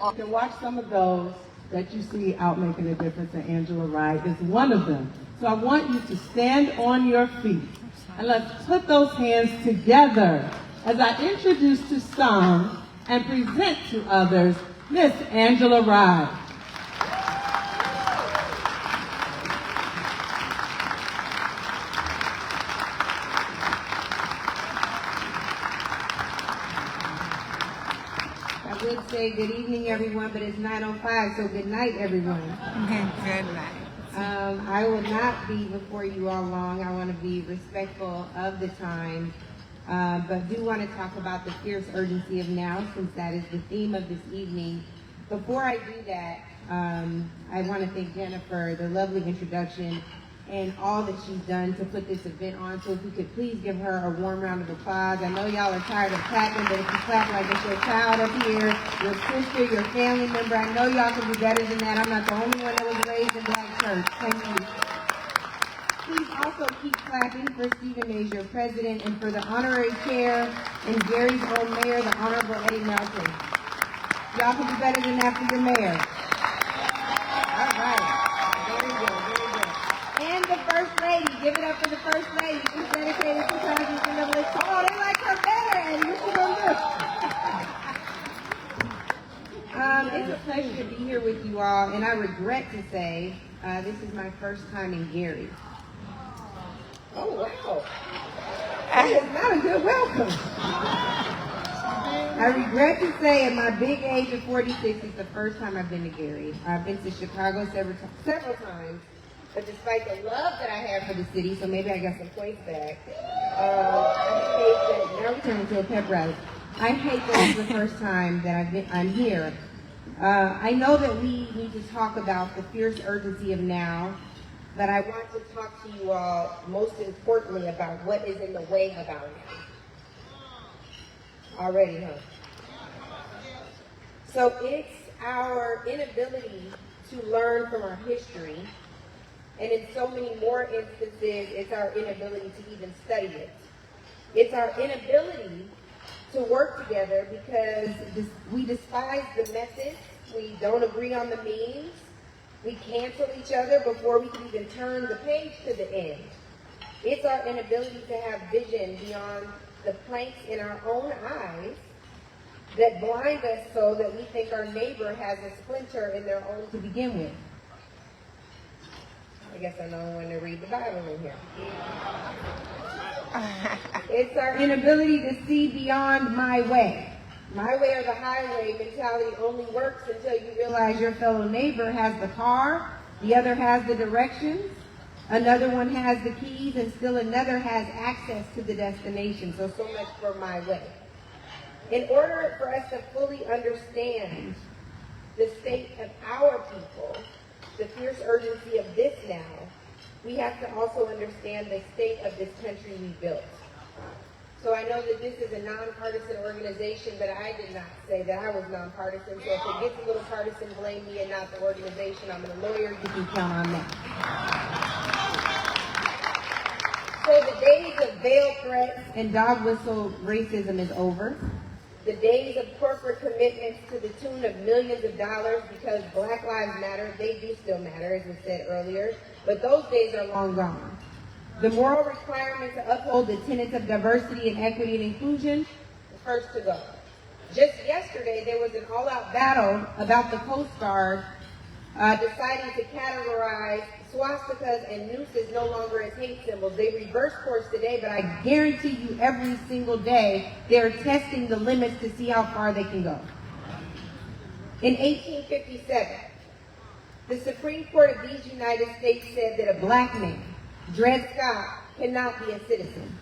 You can watch some of those that you see out making a difference, and Angela Rye is one of them. So I want you to stand on your feet and let's put those hands together as I introduce to some and present to others Miss Angela Rye. I would say good evening, everyone, but it's 9:05, so good night, everyone. Good night. I will not be before you all long. I want to be respectful of the time, but do want to talk about the fierce urgency of now, since that is the theme of this evening. Before I do that, I want to thank Jennifer, the lovely introduction, and all that she's done to put this event on. So if you could please give her a warm round of applause. I know y'all are tired of clapping, but if you clap like it's your child up here, your sister, your family member, I know y'all can do better than that. I'm not the only one that was raised in Black church. Thank you. Please also keep clapping for Stephen Mays, your president, and for the honorary chair and Gary's own mayor, the Honorable Eddie Melton. Y'all can do better than that for your mayor. All right. Very good, very good. And the First Lady. Give it up for the First Lady. She's dedicated to service and the list. Oh, they like her better, Eddie. What you gonna do? It's a pleasure to be here with you all, and I regret to say this is my first time in Gary. Oh, wow. That is not a good welcome. I regret to say at my big age of 46, it's the first time I've been to Gary. I've been to Chicago several times, but despite the love that I have for the city, so maybe I got some points back, I hate that, now we're turning into a pep rally. I hate that it's the first time that I'm here. I know that we need to talk about the fierce urgency of now, but I want to talk to you all most importantly about what is in the way of our now. Already, huh? So it's our inability to learn from our history, and in so many more instances, it's our inability to even study it. It's our inability to work together because we despise the methods, we don't agree on the means, we cancel each other before we can even turn the page to the end. It's our inability to have vision beyond the planks in our own eyes that blind us so that we think our neighbor has a splinter in their own to begin with. I guess I'm the only one to read the Bible in here. It's our inability to see beyond my way. My way or the highway mentality only works until you realize your fellow neighbor has the car, the other has the directions, another one has the keys, and still another has access to the destination. So much for my way. In order for us to fully understand the state of our people, the fierce urgency of this now, we have to also understand the state of this country we built. So I know that this is a nonpartisan organization, but I did not say that I was nonpartisan. So if it gets a little partisan, blame me and not the organization. I'm a lawyer. You can count on that. So the days of veiled threats and dog whistle racism is over. The days of corporate commitments to the tune of millions of dollars because Black Lives Matter, they do still matter, as was said earlier, but those days are long gone. The moral requirement to uphold the tenets of diversity and equity and inclusion, the first to go. Just yesterday, there was an all-out battle about the Coast Guard deciding to categorize swastikas and nooses no longer as hate symbols. They reversed course today, but I guarantee you every single day they're testing the limits to see how far they can go. In 1857, the Supreme Court of these United States said that a black man, Dred Scott, cannot be a citizen.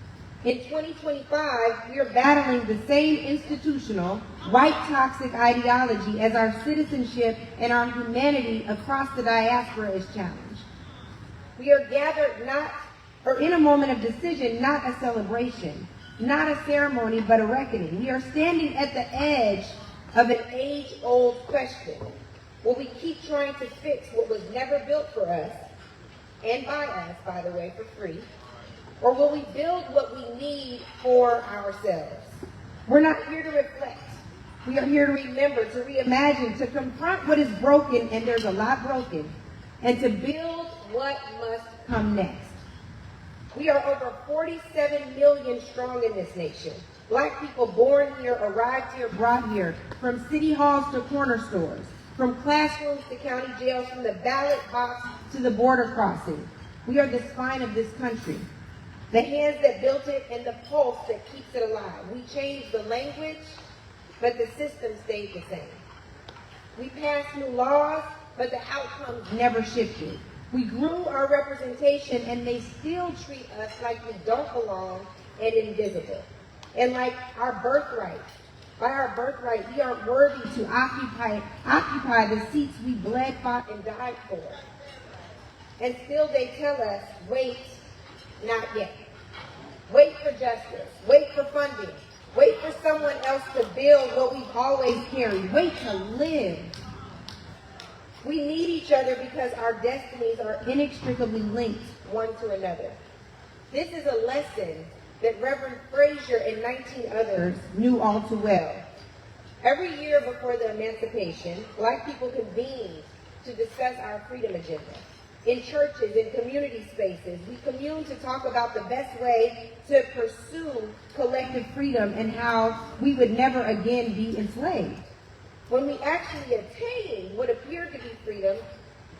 In 2025, we are battling the same institutional, white toxic ideology as our citizenship and our humanity across the diaspora is challenged. We are gathered in a moment of decision, not a celebration, not a ceremony, but a reckoning. We are standing at the edge of an age-old question. Will we keep trying to fix what was never built for us, and by us, by the way, for free? Or will we build what we need for ourselves? We're not here to reflect. We are here to remember, to reimagine, to confront what is broken, and there's a lot broken, and to build what must come next. We are over 47 million strong in this nation. Black people born here, arrived here, brought here, from city halls to corner stores, from classrooms to county jails, from the ballot box to the border crossing. We are the spine of this country, the hands that built it and the pulse that keeps it alive. We changed the language, but the system stayed the same. We passed new laws, but the outcomes never shifted. We grew our representation, and they still treat us like we don't belong and invisible. And like our birthright, by our birthright, we aren't worthy to occupy the seats we bled, fought, and died for. And still they tell us, wait, not yet. Wait for justice. Wait for funding. Wait for someone else to build what we've always carried. Wait to live. We need each other because our destinies are inextricably linked one to another. This is a lesson that Reverend Frazier and 19 others knew all too well. Every year before the emancipation, Black people convened to discuss our freedom agenda. In churches, in community spaces, we commune to talk about the best way to pursue collective freedom and how we would never again be enslaved. When we actually attained what appeared to be freedom,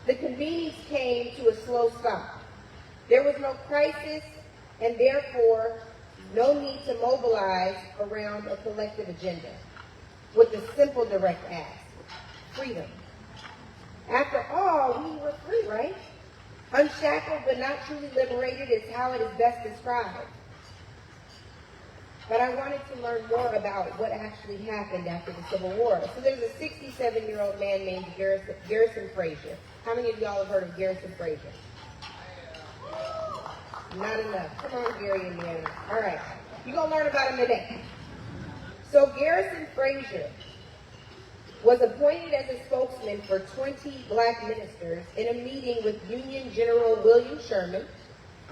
the convenings came to a slow stop. There was no crisis, and therefore no need to mobilize around a collective agenda with a simple direct ask: freedom. After all, we were free, right? Unshackled but not truly liberated is how it is best described. But I wanted to learn more about what actually happened after the Civil War. So there's a 67-year-old man named Garrison Frazier. How many of y'all have heard of Garrison Frazier? Not enough. Come on, Gary, Indiana. All right. You're going to learn about him today. So Garrison Frazier was appointed as a spokesman for 20 Black ministers in a meeting with Union General William Sherman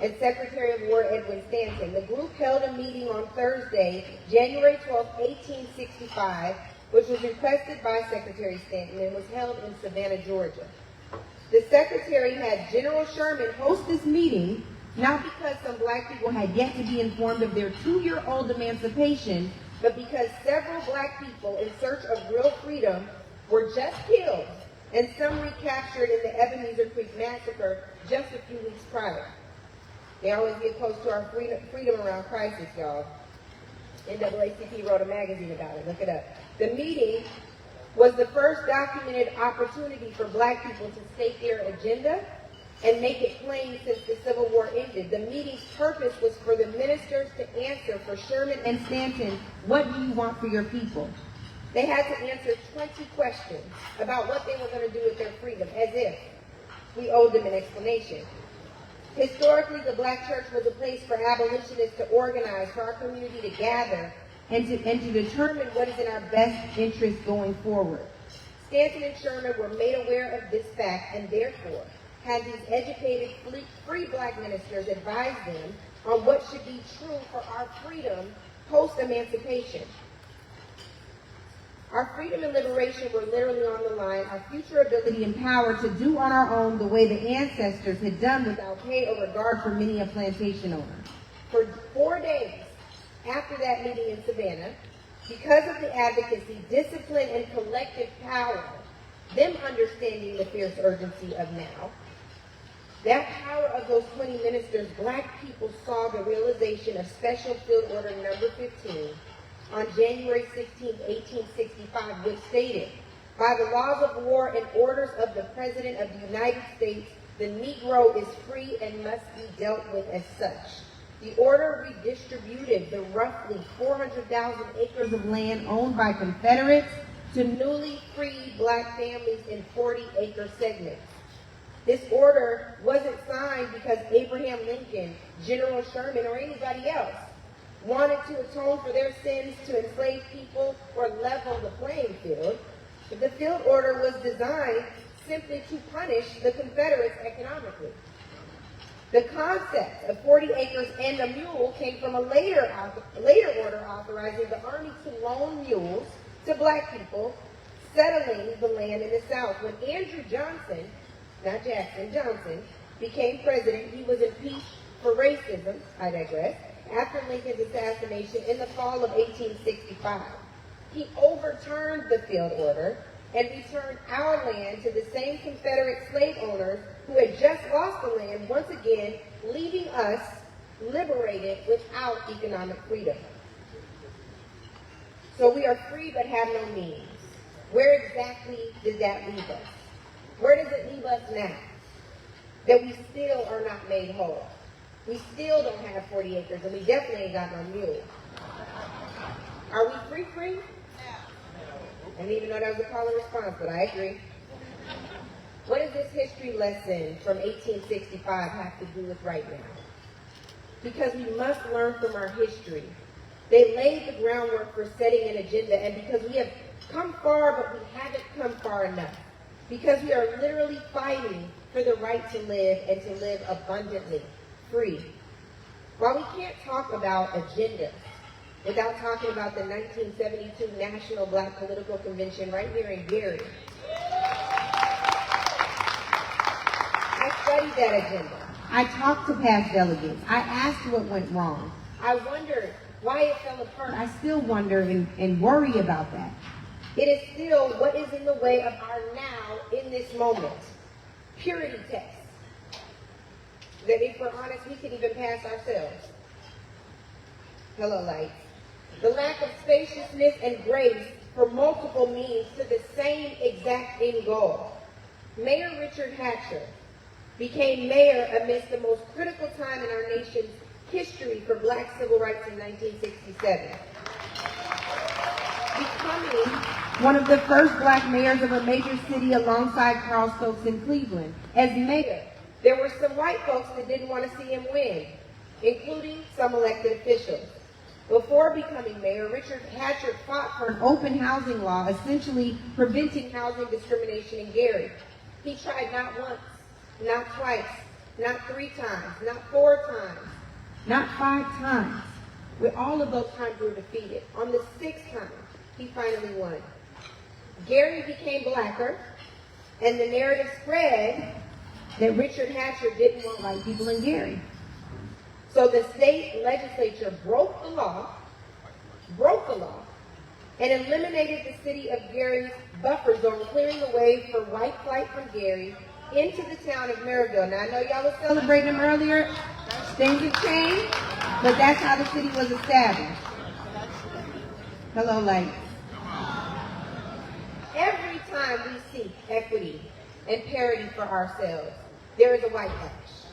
and Secretary of War Edwin Stanton. The group held a meeting on Thursday, January 12, 1865, which was requested by Secretary Stanton and was held in Savannah, Georgia. The Secretary had General Sherman host this meeting, not because some Black people had yet to be informed of their 2-year-old emancipation, but because several Black people in search of real freedom were just killed and some recaptured in the Ebenezer Creek Massacre just a few weeks prior. They always get close to our freedom around crisis, y'all. NAACP wrote a magazine about it. Look it up. The meeting was the first documented opportunity for Black people to state their agenda and make it plain since the Civil War ended. The meeting's purpose was for the ministers to answer for Sherman and Stanton, what do you want for your people? They had to answer 20 questions about what they were going to do with their freedom, as if we owed them an explanation. Historically, the Black church was a place for abolitionists to organize, for our community to gather, and to determine what is in our best interest going forward. Stanton and Sherman were made aware of this fact, and therefore had these educated, free Black ministers advise them on what should be true for our freedom post-emancipation. Our freedom and liberation were literally on the line, our future ability and power to do on our own the way the ancestors had done without pay or regard for many a plantation owner. For 4 days after that meeting in Savannah, because of the advocacy, discipline, and collective power, them understanding the fierce urgency of now, that power of those 20 ministers, Black people saw the realization of Special Field Order Number 15 on January 16, 1865, which stated, by the laws of war and orders of the President of the United States, the Negro is free and must be dealt with as such. The order redistributed the roughly 400,000 acres of land owned by Confederates to newly freed Black families in 40-acre segments. This order wasn't signed because Abraham Lincoln, General Sherman, or anybody else wanted to atone for their sins to enslave people or level the playing field. But the field order was designed simply to punish the Confederates economically. The concept of 40 acres and a mule came from a later order authorizing the Army to loan mules to black people settling the land in the South. When Andrew Johnson, not Jackson, Johnson, became president, he was impeached for racism, I digress, after Lincoln's assassination in the fall of 1865. He overturned the field order and returned our land to the same Confederate slave owners who had just lost the land once again, leaving us liberated without economic freedom. So we are free but have no means. Where exactly did that leave us? Where does it leave us now? That we still are not made whole. We still don't have 40 acres, and we definitely ain't got no mule. Are we free? I didn't even know that was a call and response, but I agree. What does this history lesson from 1865 have to do with right now? Because we must learn from our history. They laid the groundwork for setting an agenda, and because we have come far, but we haven't come far enough. Because we are literally fighting for the right to live and to live abundantly, free. While we can't talk about agendas without talking about the 1972 National Black Political Convention right here in Gary. I studied that agenda. I talked to past delegates. I asked what went wrong. I wondered why it fell apart. I still wonder and worry about that. It is still what is in the way of our now in this moment. Purity tests. That if we're honest, we can even pass ourselves. Hello, lights. The lack of spaciousness and grace for multiple means to the same exact end goal. Mayor Richard Hatcher became mayor amidst the most critical time in our nation's history for black civil rights in 1967. Becoming one of the first black mayors of a major city alongside Carl Stokes in Cleveland. As mayor, there were some white folks that didn't want to see him win, including some elected officials. Before becoming mayor, Richard Hatcher fought for an open housing law, essentially preventing housing discrimination in Gary. He tried not once, not twice, not 3 times, not 4 times, not 5 times. With all of those times we were defeated. On the 6th time, he finally won. Gary became blacker, and the narrative spread that Richard Hatcher didn't want white people in Gary. So the state legislature broke the law, and eliminated the city of Gary's buffer zone, clearing the way for white flight from Gary into the town of Maryville. Now, I know y'all were celebrating them earlier. Things have changed, but that's how the city was established. Hello, lights. Every time we seek equity and parity for ourselves, there is a white backlash.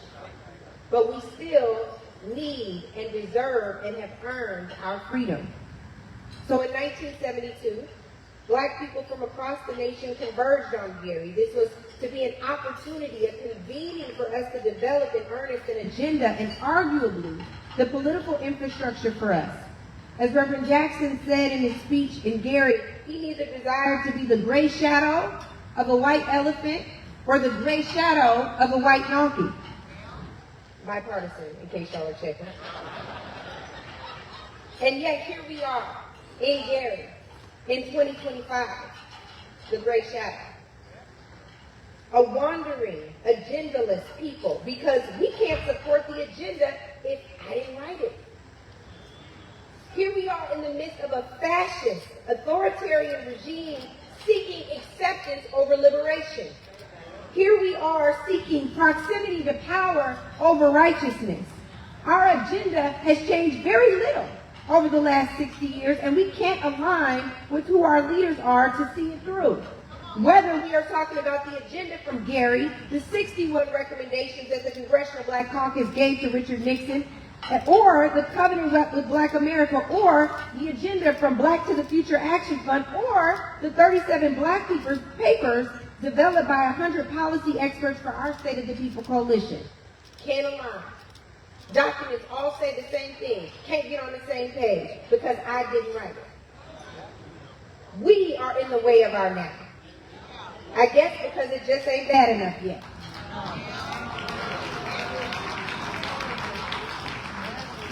But we still need and deserve and have earned our freedom. So in 1972, black people from across the nation converged on Gary. This was to be an opportunity, a convening for us to develop in earnest an agenda and arguably the political infrastructure for us. As Reverend Jackson said in his speech in Gary, he neither desired to be the gray shadow of a white elephant or the gray shadow of a white donkey. Bipartisan, in case y'all are checking. And yet here we are in Gary in 2025, the gray shadow. A wandering, agendaless people, because we can't support the agenda if I didn't write it. Here we are in the midst of a fascist, authoritarian regime seeking acceptance over liberation. Here we are seeking proximity to power over righteousness. Our agenda has changed very little over the last 60 years, and we can't align with who our leaders are to see it through. Whether we are talking about the agenda from Gary, the 61 recommendations that the Congressional Black Caucus gave to Richard Nixon, or the Covenant with Black America, or the agenda from Black to the Future Action Fund, or the 37 Black papers developed by 100 policy experts for our State of the People Coalition. Can't align. Documents all say the same thing. Can't get on the same page because I didn't write it. We are in the way of our now. I guess because it just ain't bad enough yet.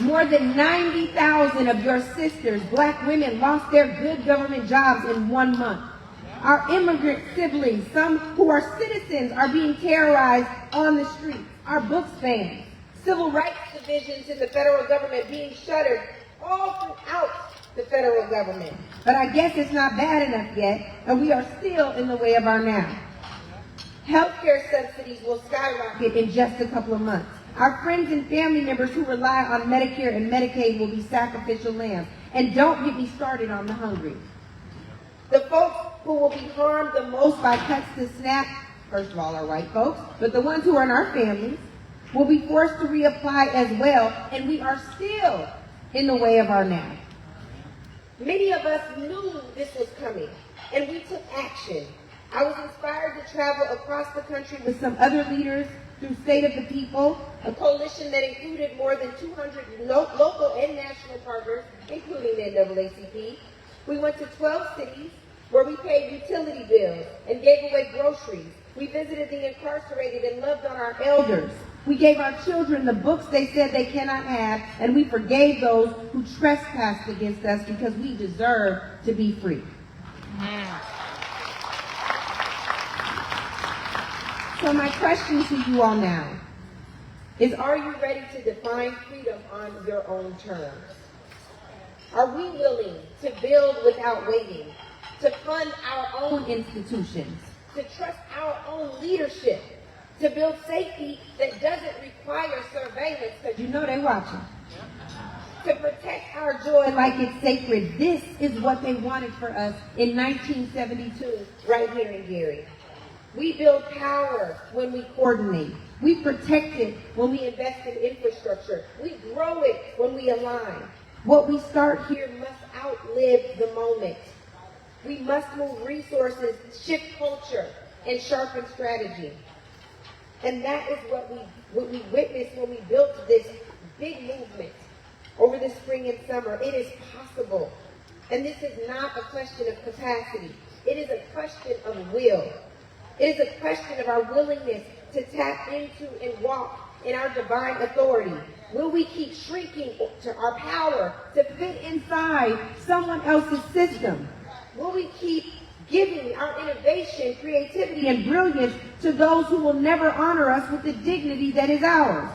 More than 90,000 of your sisters, black women, lost their good government jobs in 1 month. Our immigrant siblings, some who are citizens, are being terrorized on the streets. Our books banned. Civil rights divisions in the federal government being shuttered all throughout the federal government. But I guess it's not bad enough yet, and we are still in the way of our now. Healthcare subsidies will skyrocket in just a couple of months. Our friends and family members who rely on Medicare and Medicaid will be sacrificial lambs. And don't get me started on the hungry. The folks who will be harmed the most by cuts to SNAP, first of all, are white folks, but the ones who are in our families will be forced to reapply as well, and we are still in the way of our now. Many of us knew this was coming, and we took action. I was inspired to travel across the country with some other leaders through State of the People, a coalition that included more than 200 local and national partners, including the NAACP. We went to 12 cities where we paid utility bills and gave away groceries. We visited the incarcerated and loved on our elders. We gave our children the books they said they cannot have, and we forgave those who trespassed against us because we deserve to be free. So my question to you all now is, are you ready to define freedom on your own terms? Are we willing to build without waiting, to fund our own institutions, to trust our own leadership, to build safety that doesn't require surveillance, because you know they're watching, to protect our joy like it's sacred? This is what they wanted for us in 1972, right here in Gary. We build power when we coordinate. We protect it when we invest in infrastructure. We grow it when we align. What we start here must outlive the moment. We must move resources, shift culture, and sharpen strategy. And that is what we witnessed when we built this big movement over the spring and summer. It is possible. And this is not a question of capacity. It is a question of will. It is a question of our willingness to tap into and walk in our divine authority. Will we keep shrinking to our power to fit inside someone else's system? Will we keep giving our innovation, creativity, and brilliance to those who will never honor us with the dignity that is ours?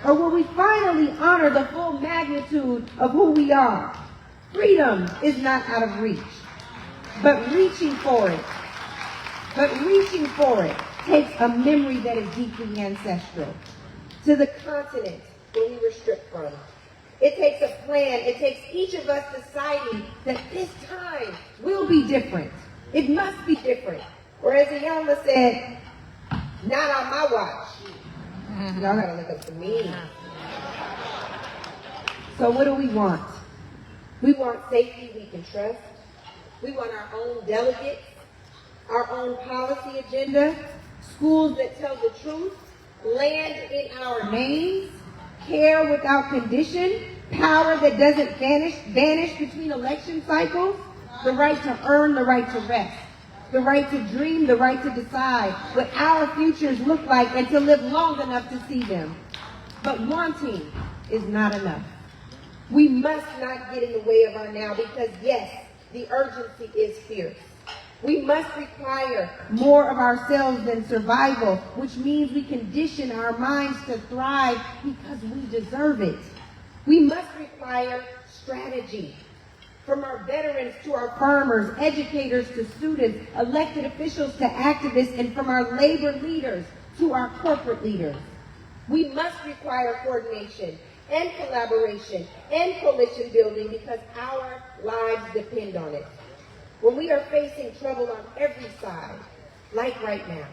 Or will we finally honor the full magnitude of who we are? Freedom is not out of reach, but reaching for it takes a memory that is deeply ancestral. To the continent where we were stripped from. It takes a plan. It takes each of us deciding that this time will be different. It must be different. Or as Iyanla said, not on my watch. Y'all gotta look up to me. So what do we want? We want safety we can trust. We want our own delegates, our own policy agenda, schools that tell the truth, land in our names, care without condition, power that doesn't vanish between election cycles, the right to earn, the right to rest, the right to dream, the right to decide what our futures look like and to live long enough to see them. But wanting is not enough. We must not get in the way of our now because, yes, the urgency is fierce. We must require more of ourselves than survival, which means we condition our minds to thrive because we deserve it. We must require strategy. From our veterans to our farmers, educators to students, elected officials to activists, and from our labor leaders to our corporate leaders. We must require coordination and collaboration and coalition building because our lives depend on it. When we are facing trouble on every side, like right now,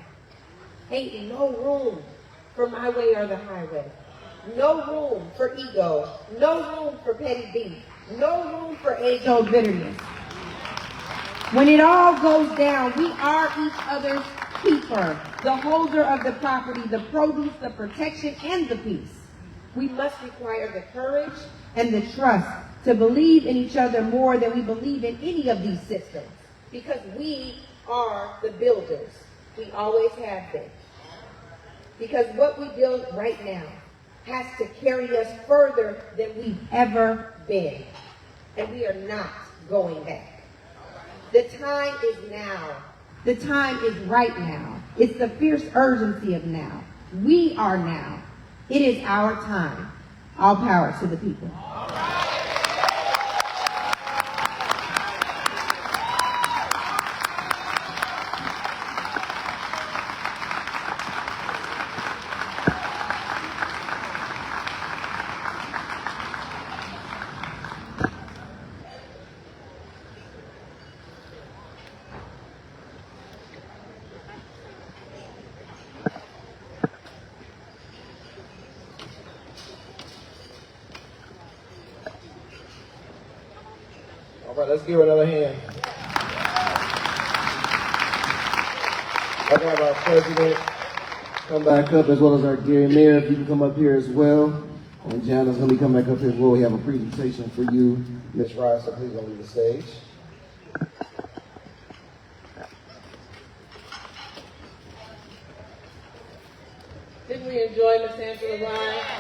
ain't no room for my way or the highway. No room for ego. No room for petty beef. No room for age-old bitterness. When it all goes down, we are each other's keeper, the holder of the property, the produce, the protection, and the peace. We must require the courage and the trust to believe in each other more than we believe in any of these systems, because we are the builders. We always have been. Because what we build right now has to carry us further than we've ever been. And we are not going back. The time is now. The time is right now. It's the fierce urgency of now. We are now. It is our time. All power to the people. All right, let's give her another hand. I'll have our president come back up, as well as our dear mayor. If you can come up here as well. And Jana's going to be coming back up here as well. We have a presentation for you, Ms. Rice, so please don't leave the stage. Didn't we enjoy Miss Angela Rye?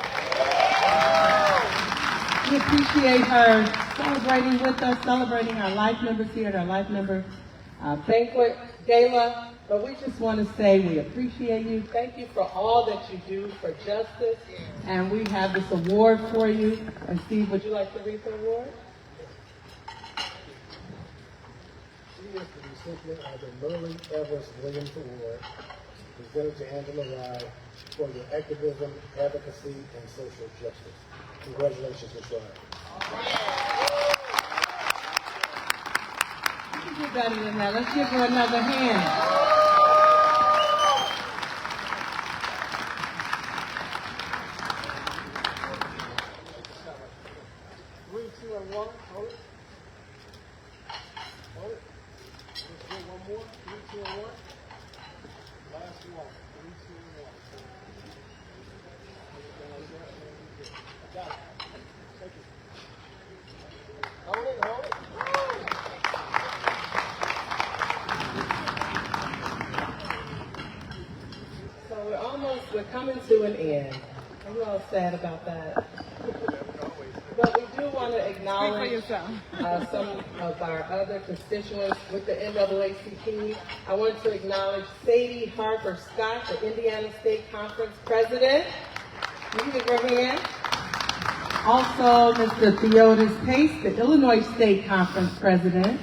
We appreciate her celebrating with us, celebrating our life members here at our life member banquet gala. But we just want to say we appreciate you. Thank you for all that you do for justice. And we have this award for you. And Steve, would you like to read the award? She is the recipient of the Merlin Everest Williams Award, presented to Angela Rye for your activism, advocacy, and social justice. Congratulations, Ms. Rye. You can do better than that. Let's give her another hand. 3, 2, and 1. Hold it. Hold it. Let's do one more. 3, 2, and 1. Last one. 3, 2, and 1. Got it. Take it. Hold it. Hold it. So we're coming to an end. Are you all sad about that? But we do want to acknowledge some of our other constituents with the NAACP. I want to acknowledge Sadie Harper Scott, the Indiana State Conference President. You can give her a hand. Also, Mr. Theodis Pace, the Illinois State Conference President.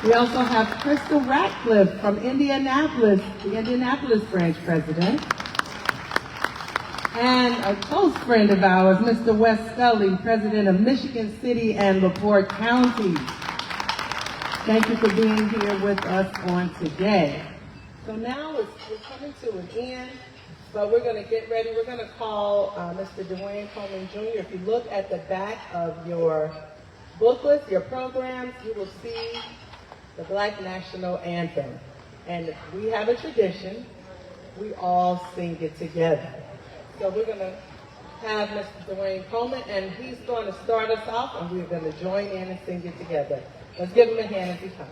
We also have Crystal Ratcliffe from Indianapolis, the Indianapolis Branch President. And a close friend of ours, Mr. Wes Scully, President of Michigan City and LaPorte County. Thank you for being here with us on today. So now we're coming to an end, but we're going to get ready. We're going to call Mr. Dwayne Coleman Jr. If you look at the back of your booklets, your programs, you will see the Black National Anthem. And we have a tradition. We all sing it together. So we're going to have Mr. Dwayne Coleman, and he's going to start us off, and we're going to join in and sing it together. Let's give him a hand as he comes.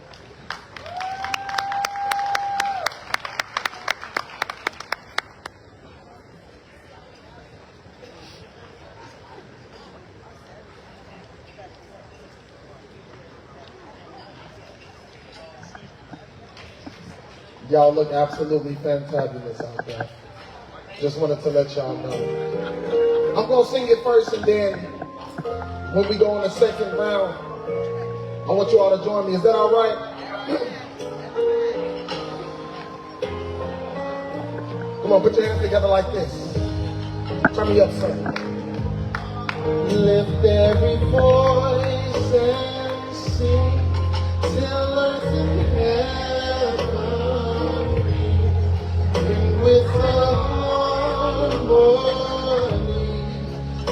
Y'all look absolutely fantabulous out there. Just wanted to let y'all know. I'm going to sing it first, and then when we go on the second round, I want you all to join me. Is that all right? Come on, put your hands together like this. Turn me up, son. Lift every voice and sing till earth and heaven ring with the harmony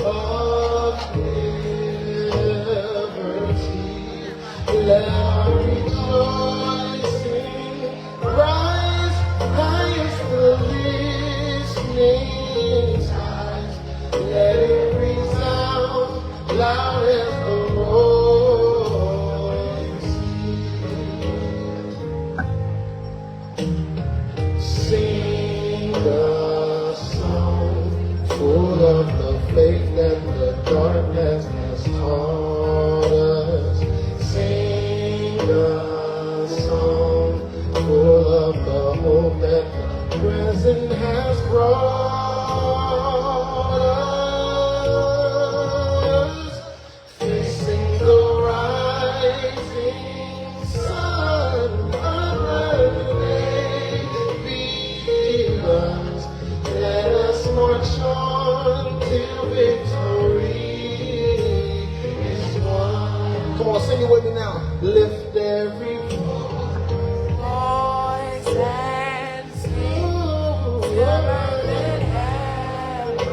of liberty. Let our rejoicing rise highest the listening skies. Let it resound loud as the roaring sea. season has brought us, facing the rising sun. Another day begins. Let us march on till victory is won. Come on, sing it with me now. Lift every voice and sing.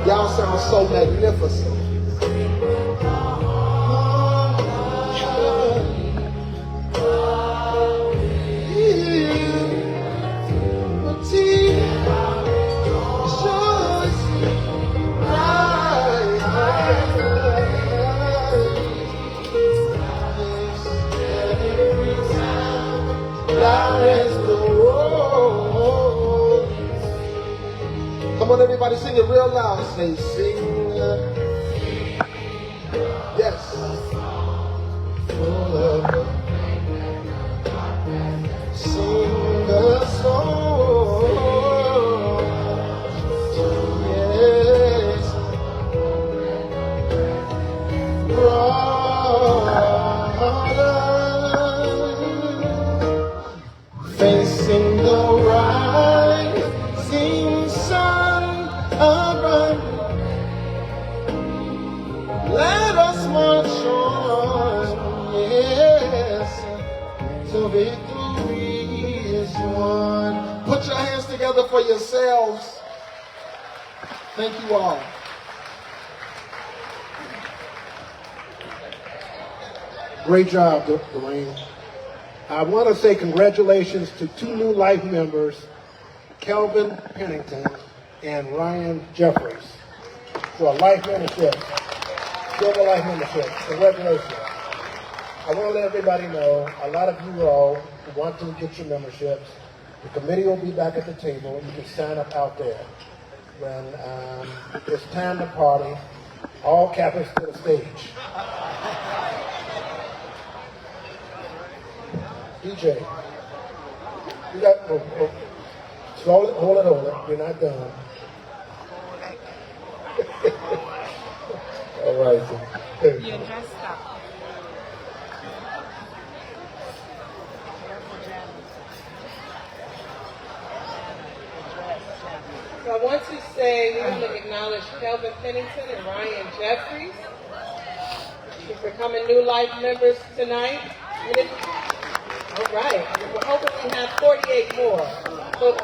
Y'all sound so magnificent. Come on, everybody, sing it real loud. Say, sing. Yes. Sing a song. Yes. Facing the rising sun above. Let us march on, yes, till victory is won. Put your hands together for yourselves. Thank you all. Great job, Dwayne. I want to say congratulations to two new life members, Kelvin Pennington and Ryan Jeffries, for a life membership, silver life membership. Congratulations. I want to let everybody know, a lot of you all who want to get your memberships, the committee will be back at the table. You can sign up out there. When it's time to party, all Kappas to the stage. DJ, you got, hold it, you're not done. All right. You're dressed up. So I want to say we want to acknowledge Kelvin Pennington and Ryan Jeffries for becoming new life members tonight. All right. We're hoping we have 48 more. So,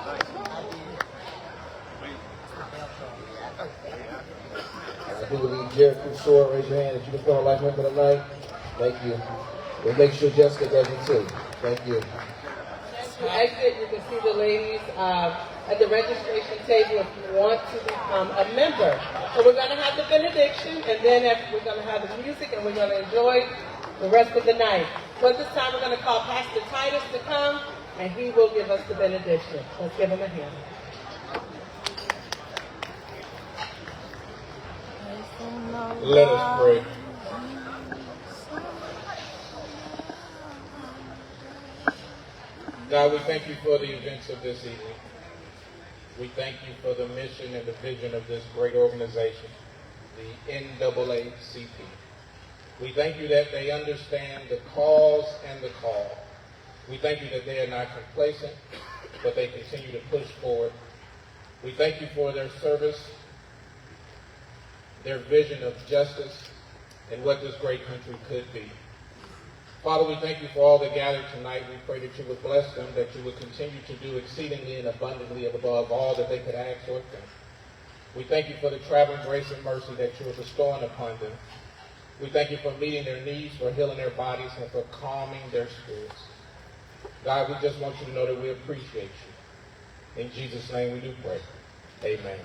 I do believe Jared Crusoe, raise your hand if you become a life member tonight. Thank you. We'll make sure Jessica does it too. Thank you. as you exit, you can see the ladies at the registration table if you want to become a member. So we're going to have the benediction, and then we're going to have the music, and we're going to enjoy the rest of the night. So at this time, we're going to call Pastor Titus to come, and he will give us the benediction. Let's give him a hand. Let us pray. God, we thank you for the events of this evening. We thank you for the mission and the vision of this great organization, the NAACP. We thank you that they understand the cause and the call. We thank you that they are not complacent, but they continue to push forward. We thank you for their service, their vision of justice, and what this great country could be. Father, we thank you for all that gathered tonight. We pray that you would bless them, that you would continue to do exceedingly and abundantly above all that they could ask or think. We thank you for the traveling grace and mercy that you are bestowing upon them. We thank you for meeting their needs, for healing their bodies, and for calming their spirits. God, we just want you to know that we appreciate you. In Jesus' name we do pray. Amen.